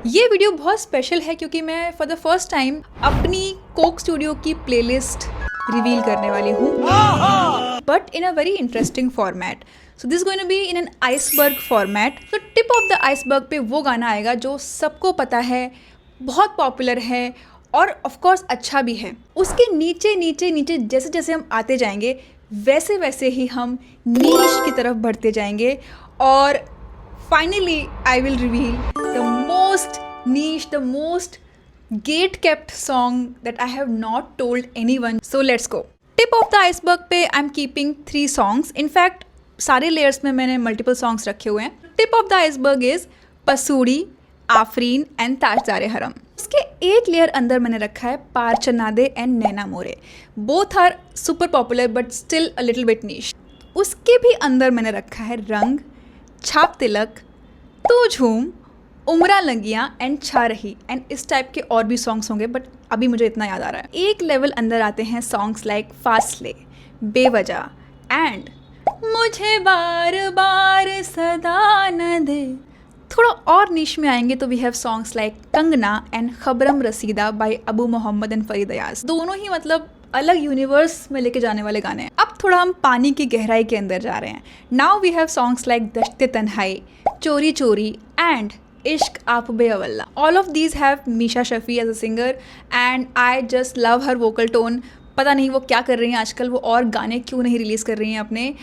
ये वीडियो बहुत स्पेशल है क्योंकि मैं फॉर द फर्स्ट टाइम अपनी कोक स्टूडियो की प्लेलिस्ट रिवील करने वाली हूँ, but in a very interesting format. So this going to be in an iceberg format. तो टिप ऑफ द आइसबर्ग पे वो गाना आएगा जो सबको पता है, बहुत पॉपुलर है और ऑफ कोर्स अच्छा भी है. उसके नीचे नीचे नीचे जैसे जैसे हम आते जाएंगे वैसे वैसे ही हम नीश की तरफ बढ़ते जाएंगे और finally I will reveal the most niche, the most gate kept song that I have not told anyone. So let's go. Tip of the iceberg पे I'm keeping 3 songs. In fact सारे layers में मैंने multiple songs रखे हुए हैं. Tip of the iceberg is Pasoori, Afreen and Tajdar-e Haram. उसके एक layer अंदर मैंने रखा है Paar Chanaa De and Naina More. Both are super popular but still a little bit niche. उसके भी अंदर मैंने रखा है रंग, छाप तिलक, तू झूम, उमरा लगियाँ एंड छा रही एंड इस टाइप के और भी सॉन्ग्स होंगे बट अभी मुझे इतना याद आ रहा है. एक लेवल अंदर आते हैं सॉन्ग्स लाइक फासले, बेवजह एंड मुझे बार बार सदा न दे. थोड़ा और नीश में आएंगे तो we have songs like Kangna and Khabaram Raseeda by Abu Muhammad and Fareed Ayaz. दोनों ही मतलब अलग यूनिवर्स में लेके जाने वाले गाने हैं. अब थोड़ा हम पानी की गहराई के अंदर जा रहे हैं. Now we have songs like Dasht-e Tanhai, Chori Chori and Ishq Aap Beawalla. All of these have Misha Shafi as a singer and I just love her vocal tone. पता नहीं वो क्या कर रही हैं आजकल, वो और गाने क्यों नहीं रिलीज़ कर रही हैं अपने.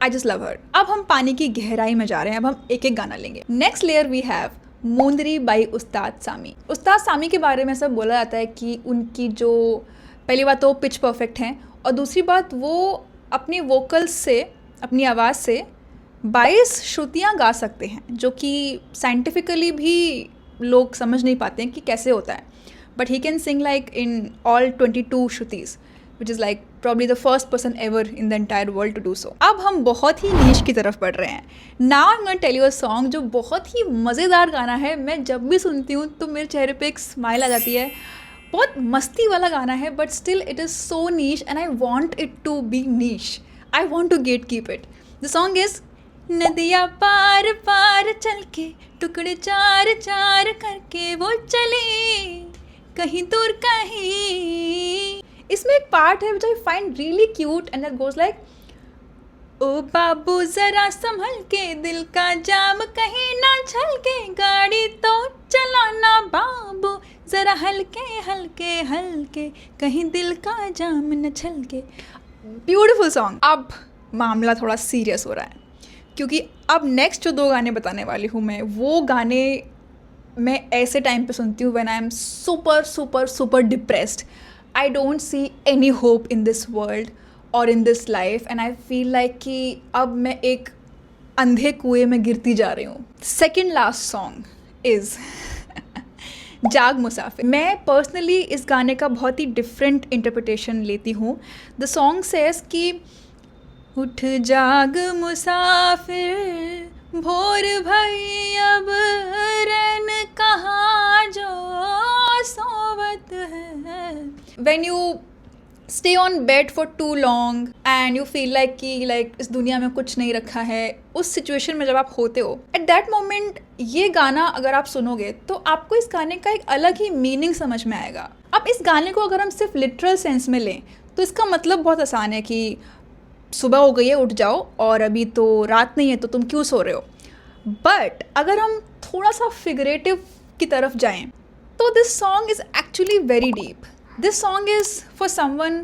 आई जस्ट लव हर. अब हम पानी की गहराई में जा रहे हैं. अब हम एक एक गाना लेंगे. Next layer we have Mundari by Ustad Sami. उस्ताद सामी के बारे में सब बोला जाता है कि उनकी जो पहली बात तो पिच परफेक्ट हैं और दूसरी बात वो अपनी वोकल्स से, अपनी आवाज़ से 22 श्रुतियाँ गा सकते हैं जो कि साइंटिफिकली भी लोग समझ नहीं पाते हैं कि कैसे होता है. But he can sing like in all 22 shrutis which is like probably the first person ever in the entire world to do so. अब हम बहुत ही नीश की तरफ बढ़ रहे हैं. Now I am going to tell you a song जो बहुत ही मज़ेदार गाना है. मैं जब भी सुनती हूँ तो मेरे चेहरे पे एक स्माइल आ जाती है. बहुत मस्ती वाला गाना है but still it is so niche and I want it to be niche. I want to get keep it. The song is नदिया पार पार चल के टुकड़े चार चार करके वो चले कहीं दूर कहीं. इसमें एक पार्ट है which I find really cute and that goes like ओ बाबू ज़रा संभल के दिल का जाम कहीं ना छलके गाड़ी तो चलाना बाबू ज़रा हल्के हल्के हल्के कहीं दिल का जाम न छलके. Beautiful song. अब मामला थोड़ा सीरियस हो रहा है क्योंकि अब नेक्स्ट जो 2 गाने बताने वाली हूँ मैं, वो गाने मैं ऐसे टाइम पे सुनती हूँ when I am super super super depressed. I don't see any hope in this world और in this life and I feel like कि अब मैं एक अंधे कुएं में गिरती जा रही हूँ. सेकेंड लास्ट सॉन्ग इज़ जाग मुसाफिर. मैं पर्सनली इस गाने का बहुत ही डिफरेंट इंटरप्रिटेशन लेती हूँ. द सॉन्ग सेज कि उठ जाग मुसाफिर भोर भई अब रैन कहाँ जो सोवत है. When you stay on bed for too long and you feel like कि like इस दुनिया में कुछ नहीं रखा है, उस सिचुएशन में जब आप होते हो at that moment ये गाना अगर आप सुनोगे तो आपको इस गाने का एक अलग ही मीनिंग समझ में आएगा. अब इस गाने को अगर हम सिर्फ लिटरल सेंस में लें तो इसका मतलब बहुत आसान है कि सुबह हो गई है उठ जाओ और अभी तो रात नहीं है तो तुम क्यों सो रहे हो. बट अगर हम थोड़ा सा फिगरेटिव की तरफ जाएं तो this song is actually very deep. This song is for someone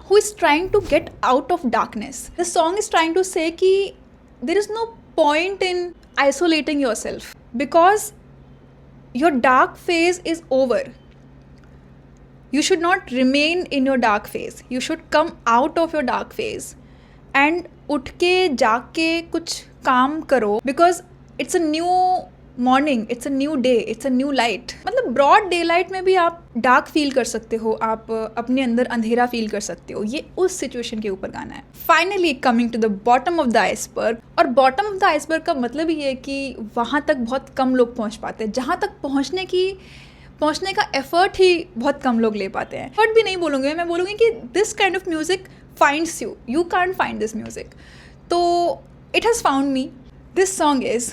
who is trying to get out of darkness. This song is trying to say कि there is no point in isolating yourself because your dark phase is over. You should not remain in your dark phase. You should come out of your dark phase and उठ के जाग के कुछ काम करो because it's a new morning, it's a new day, it's a new light. मतलब broad day light में भी आप डार्क फील कर सकते हो, आप अपने अंदर अंधेरा फील कर सकते हो. ये उस सिचुएशन के ऊपर गाना है. Finally coming to the bottom of the iceberg. और बॉटम ऑफ द आइसबर्ग का मतलब ये है कि वहाँ तक बहुत कम लोग पहुँच पाते हैं. जहाँ तक पहुँचने का एफर्ट ही बहुत कम लोग ले पाते हैं. एफर्ट भी नहीं बोलूँगी मैं बोलूँगी कि this kind of music finds you can't find this music. तो it has found me. This song is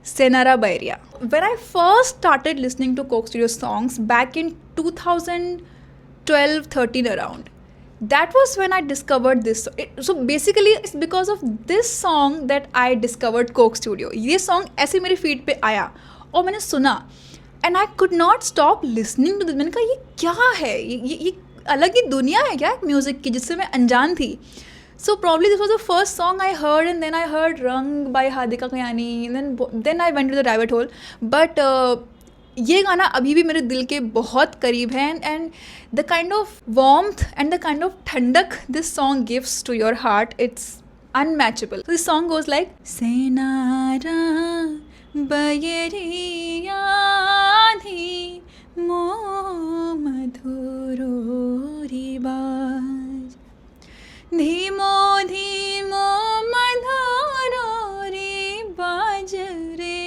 Senara Bairia. When I first started listening to Coke Studio songs back in 2012-13 around, that was when I discovered this. So basically it's because of this song that I discovered Coke Studio. ये song ऐसे मेरे feed पे आया और मैंने सुना and I could not stop listening to this. मैंने कहा ये क्या है, ये अलग ही दुनिया है क्या म्यूज़िक की जिससे मैं अनजान थी. So probably this was the first song I heard, and then I heard Rang by Hadika Kayani, and then I went to the rabbit hole. But ये गाना अभी भी मेरे दिल के बहुत करीब है, and the kind of warmth and the kind of ठंडक this song gives to your heart, it's unmatchable. So this song goes like Senara Bayariya Dhi Mo Madhuro Ribaj धीमो धीमो मधुरो रे बाज रे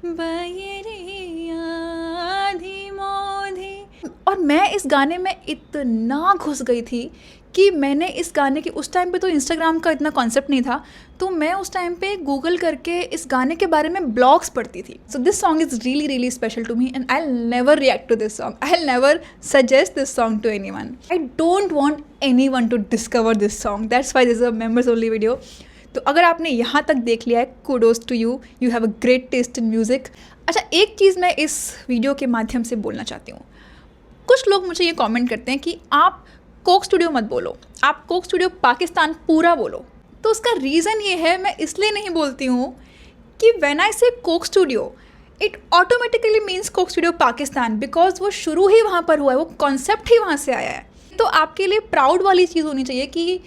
बयरिया धीमो धी. और मैं इस गाने में इतना घुस गई थी कि मैंने इस गाने के, उस टाइम पे तो इंस्टाग्राम का इतना कॉन्सेप्ट नहीं था, तो मैं उस टाइम पे गूगल करके इस गाने के बारे में ब्लॉग्स पढ़ती थी. So this song is really really special to me, and I will never react to this song. I will never suggest this song to anyone. I don't want anyone to discover this song. That's why this is a members only video. तो अगर आपने यहाँ तक देख लिया है, kudos to you, you have a great taste in music. अच्छा, एक चीज़ मैं इस वीडियो के माध्यम से बोलना चाहती हूँ. कुछ लोग मुझे ये कॉमेंट करते हैं कि आप कोक स्टूडियो मत बोलो, आप कोक स्टूडियो पाकिस्तान पूरा बोलो. तो उसका रीज़न ये है, मैं इसलिए नहीं बोलती हूँ कि व्हेन आई से Coke Studio it automatically means Coke Studio Pakistan, because वो शुरू ही वहाँ पर हुआ है, वो कॉन्सेप्ट ही वहाँ से आया है. तो आपके लिए प्राउड वाली चीज़ होनी चाहिए कि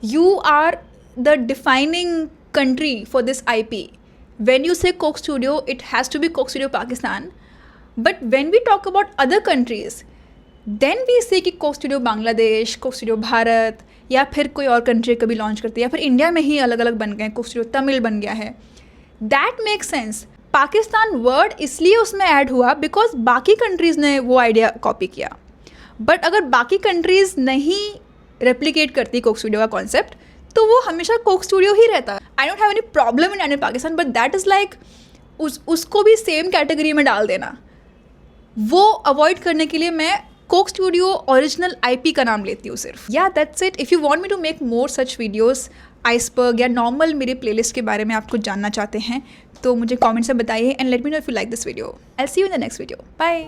you are the defining country for this IP. When you say Coke Studio it has to be Coke Studio Pakistan. But when we talk about other countries then we say कि Coke Studio Bangladesh, Coke Studio Bharat, या फिर कोई और country कभी launch करती है, या फिर इंडिया में ही अलग अलग बन गए, कोक स्टूडियो तमिल बन गया है. That makes sense. Pakistan word इसलिए उसमें ऐड हुआ बिकॉज बाकी कंट्रीज़ ने वो आइडिया कॉपी किया. बट अगर बाकी कंट्रीज़ नहीं रेप्लिकेट करती कोक स्टूडियो का कॉन्सेप्ट, तो वो हमेशा कोक स्टूडियो ही रहता. I don't have any problem in and Pakistan, but that is like उसको भी सेम कैटेगरी में डाल देना. वो अवॉइड करने के लिए मैं कोक स्टूडियो ओरिजिनल IP का नाम लेती हूँ सिर्फ. या that's it. If you want me to make more such videos, iceberg या नॉर्मल मेरे प्लेलिस्ट के बारे में आप कुछ जानना चाहते हैं तो मुझे कमेंट्स में बताइए, and let me know if you like this video. I will see you in the next video. Bye.